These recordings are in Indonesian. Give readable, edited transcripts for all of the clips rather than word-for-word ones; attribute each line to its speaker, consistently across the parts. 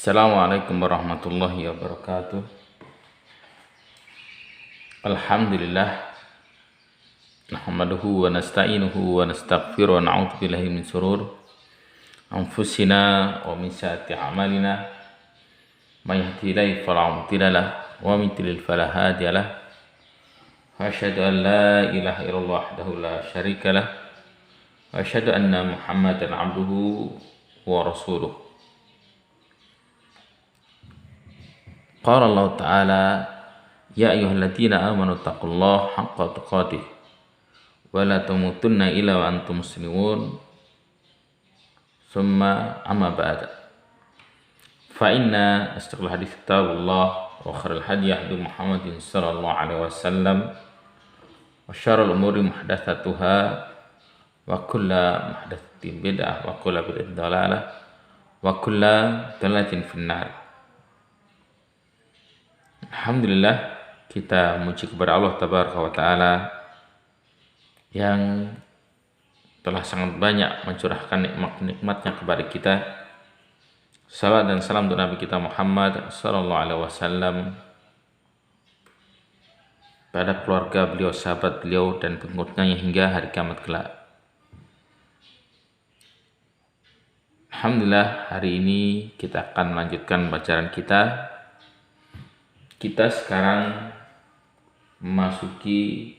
Speaker 1: Assalamualaikum warahmatullahi wabarakatuh. Alhamdulillah nahmaduhu wa nasta'inuhu wa nastaghfiruh wa na'udzu billahi min shururi anfusina wa min sayyiati a'malina. May yahdihillahu fala mudilla lahu wa may yudlil fala hadiya lahu. Asyhadu an la ilaha illallah wahdahu la syarika lahu wa asyhadu anna Muhammadan 'abduhu wa rasuluh. Qala Allah Ta'ala, ya ayyuhalladzina amanu taqullaha haqqa tuqatih wa la tamutunna illa wa antum muslimun. Summa amma ba'd. Fa inna asdaqal hadits kitabullah wa khairal hadi hadi Muhammadin sallallahu alaihi wasallam wa syarrul umuri muhdatsatuha wa kullu muhdatsatin bid'ah wa kullu bid'atin dhalalah wa kullu dhalalatin finnar. Alhamdulillah, kita memuji kepada Allah Tabaraka wa Ta'ala yang telah sangat banyak mencurahkan nikmat-nikmatnya kepada kita. Salawat dan salam untuk Nabi kita Muhammad sallallahu alaihi wasallam, pada keluarga beliau, sahabat beliau, dan pengikutnya hingga hari kiamat kelak. Alhamdulillah, hari ini kita akan melanjutkan bacaan kita. Kita sekarang memasuki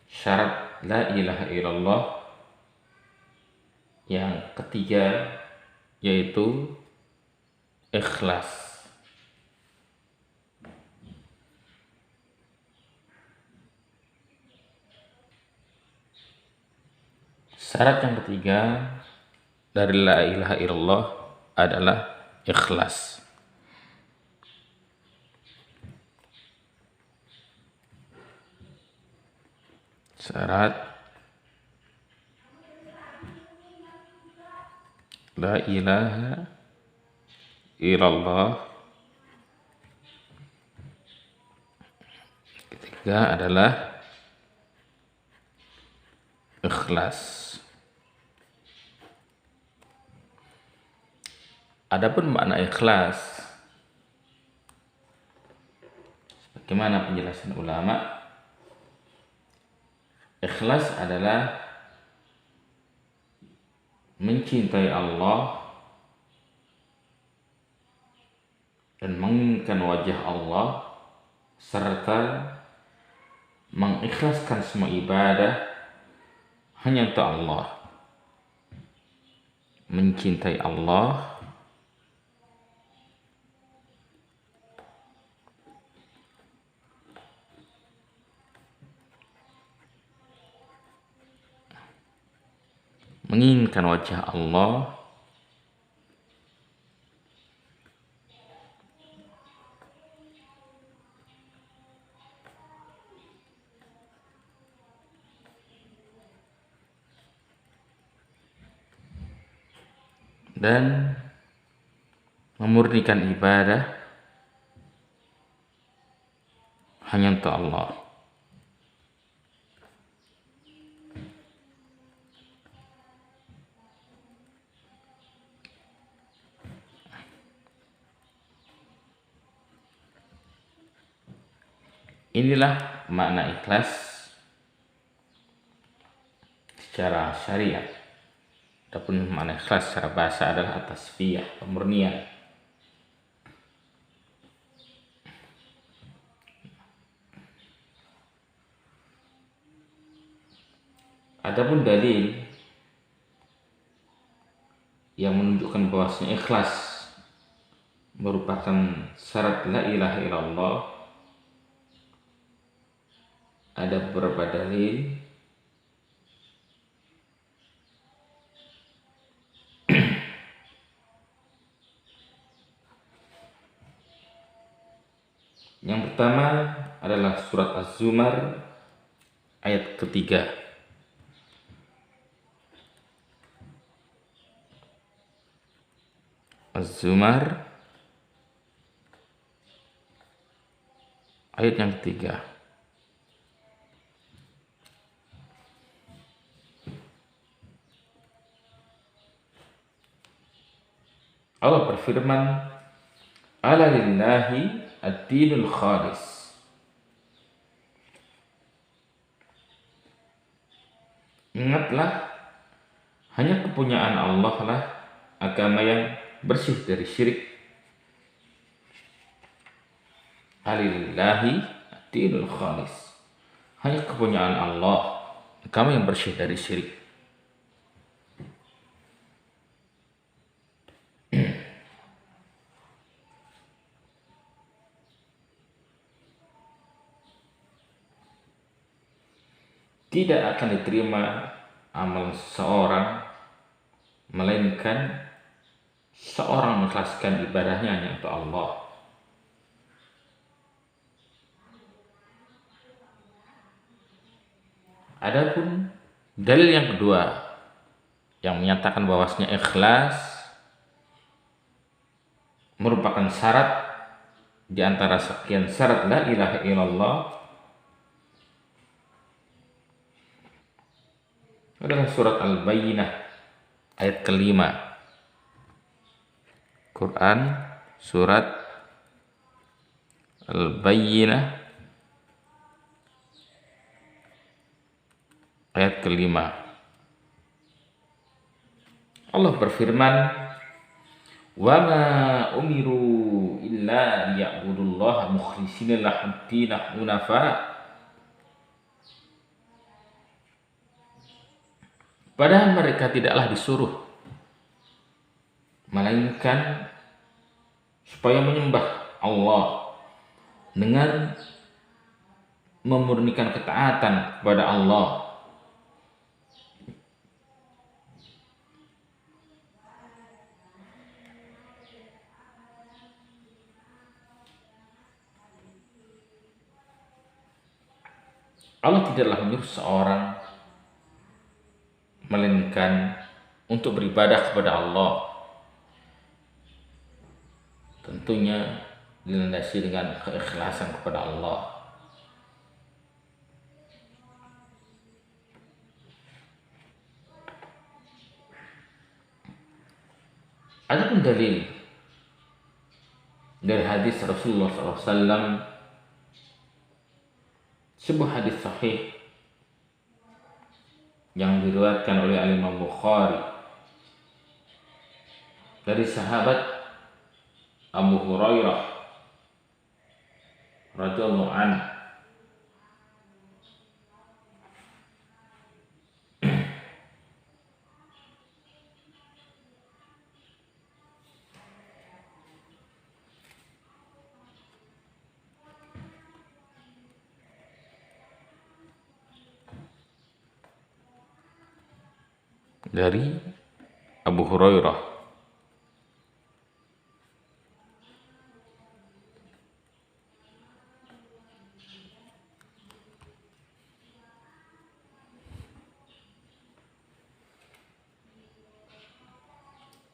Speaker 1: syarat la ilaha illallah yang ketiga, yaitu ikhlas. Syarat yang ketiga dari la ilaha illallah adalah ikhlas. Syarat la ilaha illallah ketiga adalah ikhlas. Adapun makna ikhlas, bagaimana penjelasan ulama? Ikhlas adalah mencintai Allah dan menginginkan wajah Allah, serta mengikhlaskan semua ibadah hanya untuk Allah. Mencintai Allah, menginginkan wajah Allah, dan memurnikan ibadah hanya untuk Allah. Inilah makna ikhlas secara syariat. Adapun makna ikhlas secara bahasa adalah tasfiyah, pemurnian. Adapun dalil yang menunjukkan bahwasanya ikhlas merupakan syarat la ilaha illallah, ada beberapa dalil. Yang pertama adalah surat Az-Zumar ayat ketiga. Az-Zumar ayat yang ketiga. Allah berfirman, ala lillahi ad-dinul khalis. Ingatlah, hanya kepunyaan Allah lah agama yang bersih dari syirik. Alillahi ad-dinul khalis. Hanya kepunyaan Allah agama yang bersih dari syirik. Tidak akan diterima amal seseorang melainkan seorang mengikhlaskan ibadahnya hanya untuk Allah. Adapun dalil yang kedua yang menyatakan bahwasanya ikhlas merupakan syarat di antara sekian syarat la ilaha illallah adalah surat Al-Bayyinah ayat kelima. Quran surat Al-Bayyinah ayat kelima. Allah berfirman, wa ma umiru illa liya'budullaha mukhlishina lahud-din hunafa. Padahal mereka tidaklah disuruh melainkan supaya menyembah Allah dengan memurnikan ketaatan kepada Allah. Allah tidaklah menyuruh seorang melainkan untuk beribadah kepada Allah, tentunya dilandasi dengan keikhlasan kepada Allah. Adapun dalil dari hadis Rasulullah SAW, sebuah hadis sahih yang diriwayatkan oleh Imam Bukhari dari sahabat Abu Hurairah radhiyallahu anhu, dari Abu Hurairah,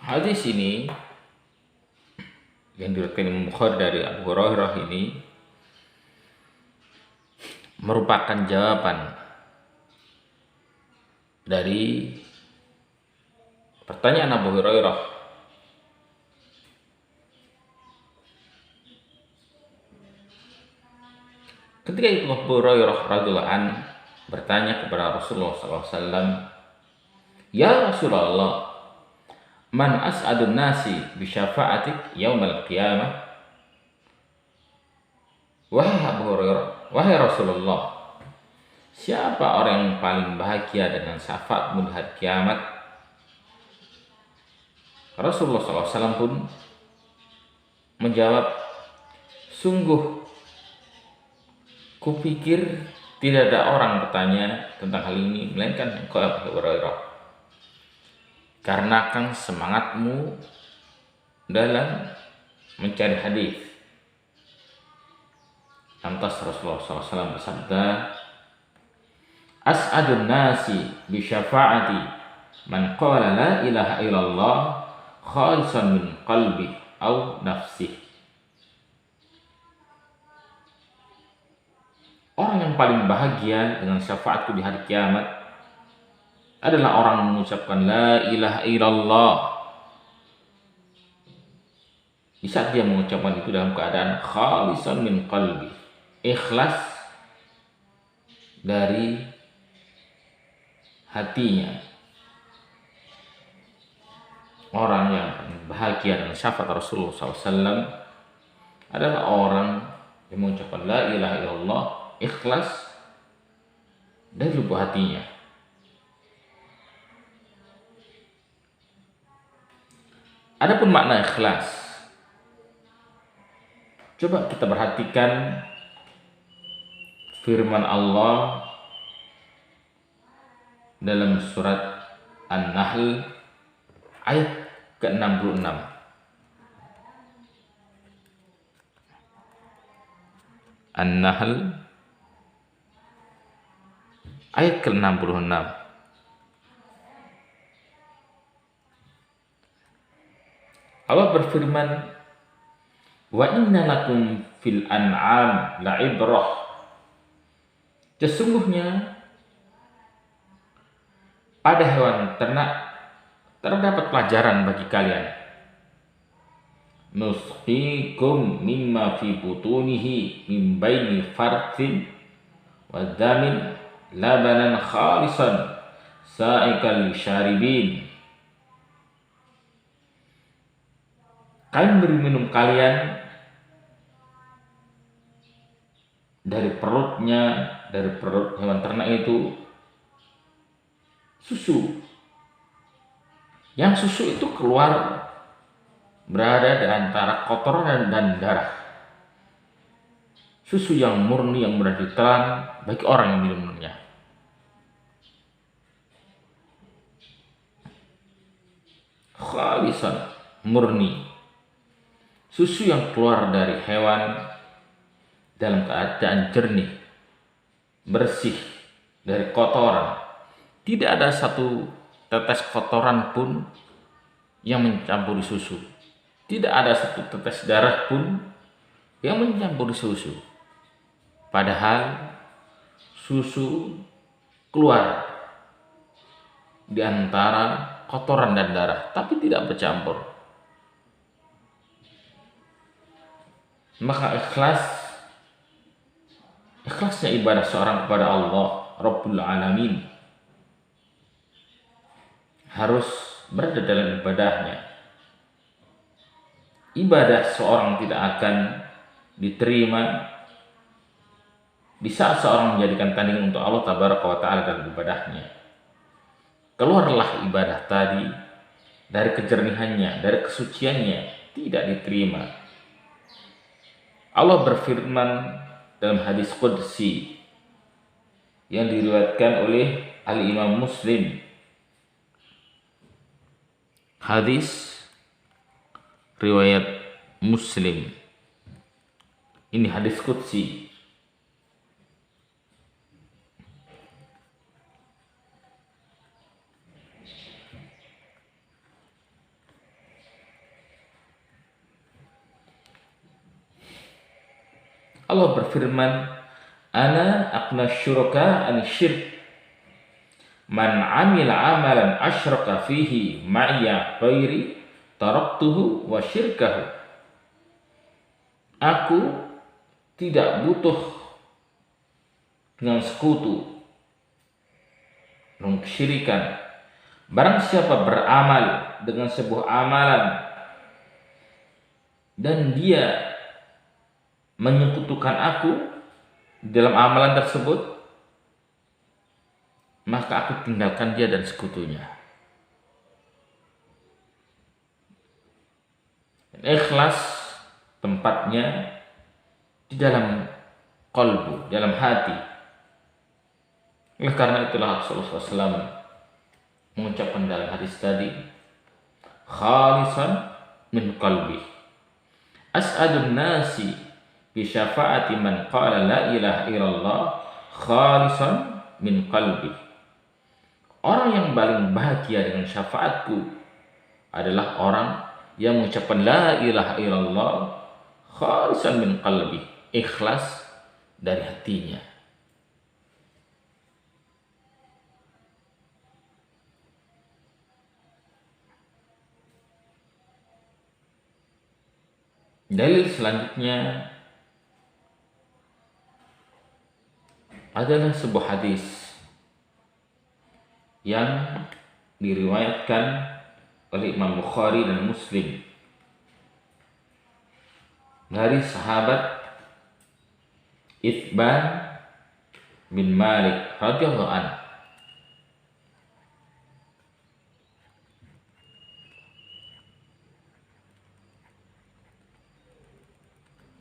Speaker 1: hadis ini yang diriwayatkan Imam Bukhari dari Abu Hurairah ini merupakan jawaban dari pertanyaan Abu Hurairah ketika itu. Abu Hurairah radhiyallahu anhu bertanya kepada Rasulullah SAW, ya Rasulullah, man as'adun nasi bi syafa'atik yaumal qiyamah. Wahai Abu Hurairah, wahai Rasulullah, siapa orang yang paling bahagia dengan syafaatmu di hari kiamat? Rasulullah SAW pun menjawab, sungguh kupikir tidak ada orang bertanya tentang hal ini melainkan engkau Abu Hurairah, karena kan semangatmu dalam mencari hadis. Lantas Rasulullah SAW bersabda, as'adun nasi bi syafa'ati man qala la ilaha illallah khalisan min qalbi au nafsih. Orang yang paling bahagia dengan syafaatku di hari kiamat adalah orang yang mengucapkan la ilaha illallah Di saat dia mengucapkan itu dalam keadaan khalisan min qalbi, ikhlas dari hatinya. Orang yang bahagia dengan syafaat Rasulullah SAW adalah orang yang mengucapkan la ilaha illallah ikhlas dari lubuk hatinya. Adapun makna ikhlas, coba kita perhatikan firman Allah dalam surat An-Nahl ayat ke-66. An-Nahl ayat ke-66. Allah berfirman, wa inna lakum fil an'am la'ibrah. Sesungguhnya pada hewan ternak terdapat pelajaran bagi kalian. Nusqikum mimma fi butunihi min baini farthin wa damin labanan khalisan sa'iqal lisharibin. Kami beri minum kalian dari perut hewan ternak itu susu. Yang susu itu keluar berada di antara kotoran dan darah. Susu yang murni yang mudah ditelan bagi orang yang minumnya. Khalisan, murni. Susu yang keluar dari hewan dalam keadaan jernih, bersih dari kotoran. Tidak ada satu tetes kotoran pun yang mencampuri susu. Tidak ada satu tetes darah pun yang mencampuri susu. Padahal susu keluar di antara kotoran dan darah, tapi tidak bercampur. Maka ikhlasnya ibadah seorang kepada Allah Rabbul Alamin harus berada dalam ibadahnya. Ibadah seorang tidak akan diterima di saat seorang menjadikan tandingan untuk Allah Tabaraka wa Ta'ala dalam ibadahnya. Keluarlah ibadah tadi dari kejernihannya, dari kesuciannya, tidak diterima. Allah berfirman dalam hadis qudsi yang diriwayatkan oleh Al-Imam Muslim. Hadis riwayat Muslim. Ini hadis qudsi. Allah berfirman, ana aqna syuraka an syirk man amila amalan asyraka fihi ma'ya ghairi taraktuhu wa syirkahu. Aku tidak butuh dengan sekutu, dengan kesyirikan. Barang siapa beramal dengan sebuah amalan dan dia menyekutukan aku dalam amalan tersebut, maka aku tinggalkan dia dan sekutunya. Ikhlas tempatnya di dalam qalbu, dalam hati. Oleh karena itulah Rasulullah SAW mengucapkan dalam hadis tadi, khalisan min qalbi, as'adun nasi bi syafaati man qala la ilaha illallah khalisan min qalbi. Orang yang paling bahagia dengan syafaatku adalah orang yang mengucapkan la ilaha illallah khalisan min qalbi, ikhlas dari hatinya. Dalil selanjutnya adalah sebuah hadis yang diriwayatkan oleh Imam Bukhari dan Muslim dari sahabat Ithban bin Malik radhiyallahu anhu.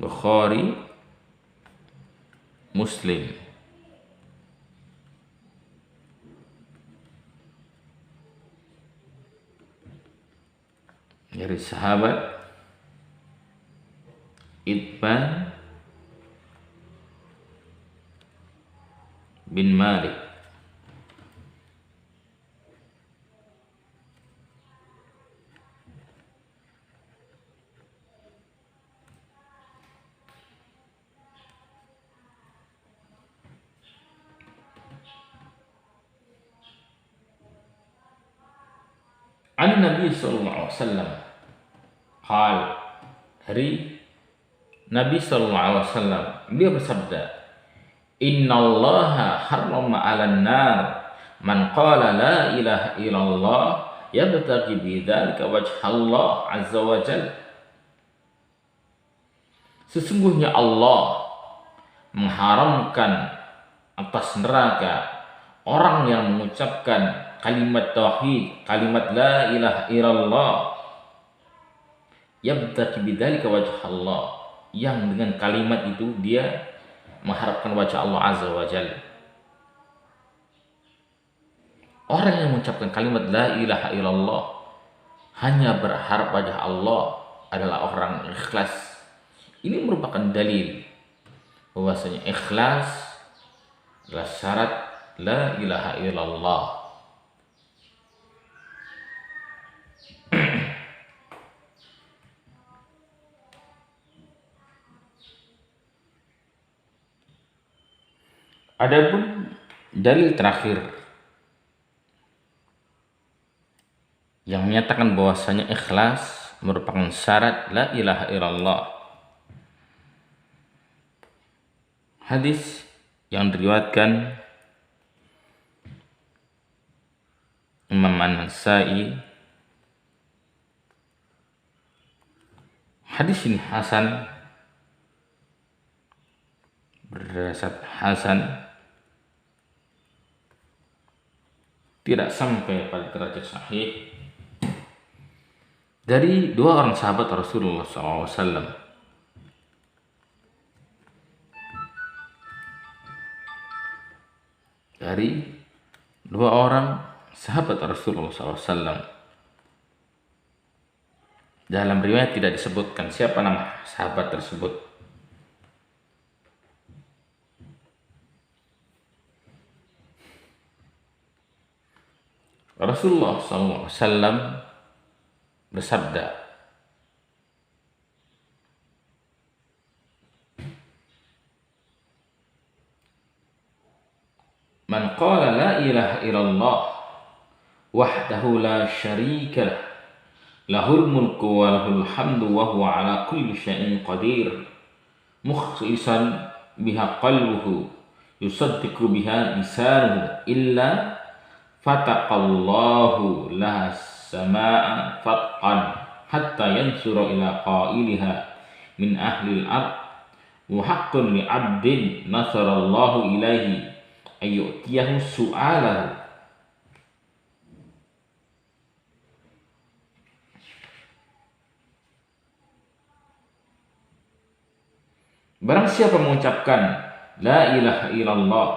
Speaker 1: Bukhari, Muslim. Dari sahabat Ithban bin Malik an Nabi sallallahu alaihi wasallam qal, dari Nabi sallallahu alaihi wasallam dia bersabda, innallaha harrama 'alan nar man qala la ilaha illallah yabtaghi bidzalika wajhallah azza wa jalla. Sesungguhnya Allah mengharamkan atas neraka orang yang mengucapkan kalimat tauhid, kalimat la ilaha illallah, yabtaghi bidzalika wajhallah, yang dengan kalimat itu dia mengharapkan wajah Allah azza wa jalla. Orang yang mengucapkan kalimat la ilaha illallah hanya berharap wajah Allah adalah orang ikhlas. Ini merupakan dalil bahwasanya ikhlas adalah syarat la ilaha illallah. Adapun dalil terakhir yang menyatakan bahwasanya ikhlas merupakan syarat la ilaha illallah, hadis yang diriwayatkan Imam An-Nasa'i. Hadis ini hasan, berdasar hasan, tidak sampai pada derajat sahih, dari dua orang sahabat Rasulullah SAW. Dari dua orang sahabat Rasulullah SAW. Dalam riwayat tidak disebutkan siapa nama sahabat tersebut. Rasulullah SAW bersabda, man qala la ilaha illallah wahdahu la syarika lah, lahul mulku wa lahul hamdu wa huwa ala kulli syai'in qadir, mukhlisan biha qalbuhu yusaddiqu biha lisanuhu, illa fataqallahu laha samaa fatqan hatta yansura ila qailiha min ahli al-ard, wa haqqun li 'abdin nasarallahu ilaihi ayyutiyahu su'alahu. Barang siapa mengucapkan la ilaha illallah,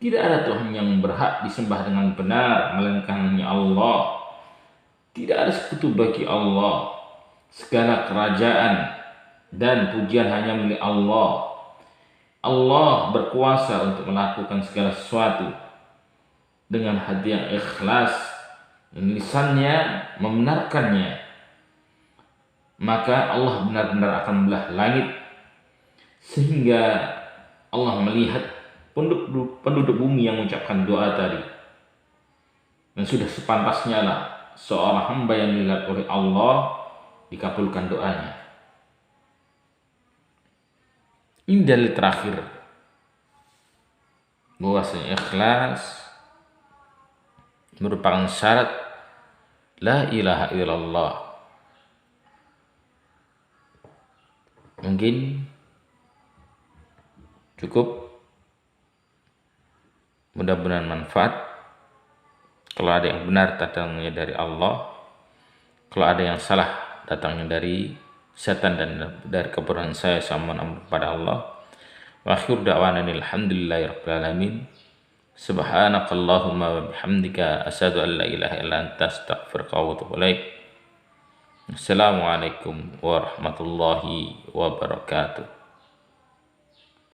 Speaker 1: tidak ada Tuhan yang berhak disembah dengan benar melainkan hanya Allah. Tidak ada sekutu bagi Allah. Segala kerajaan dan pujian hanya milik Allah. Allah berkuasa untuk melakukan segala sesuatu dengan hati yang ikhlas dan lisannya membenarkannya. Maka Allah benar-benar akan membelah langit sehingga Allah melihat penduduk bumi yang mengucapkan doa tadi. Dan sudah sepantasnya lah seorang hamba yang dilihat oleh Allah dikabulkan doanya. Ini dalil terakhir bahwasanya ikhlas merupakan syarat la ilaha illallah. Mungkin cukup, mudah-mudahan manfaat. Kalau ada yang benar datangnya dari Allah, kalau ada yang salah datangnya dari setan dan dari kekurangan saya mohon ampun kepada Allah. Wa akhir da'wana alhamdulillahirabbil alamin. Subhanakallahumma wa bihamdika asyhadu an la ilaha illa anta astaghfiruka wa atubu ilaik. Assalamualaikum warahmatullahi wabarakatuh.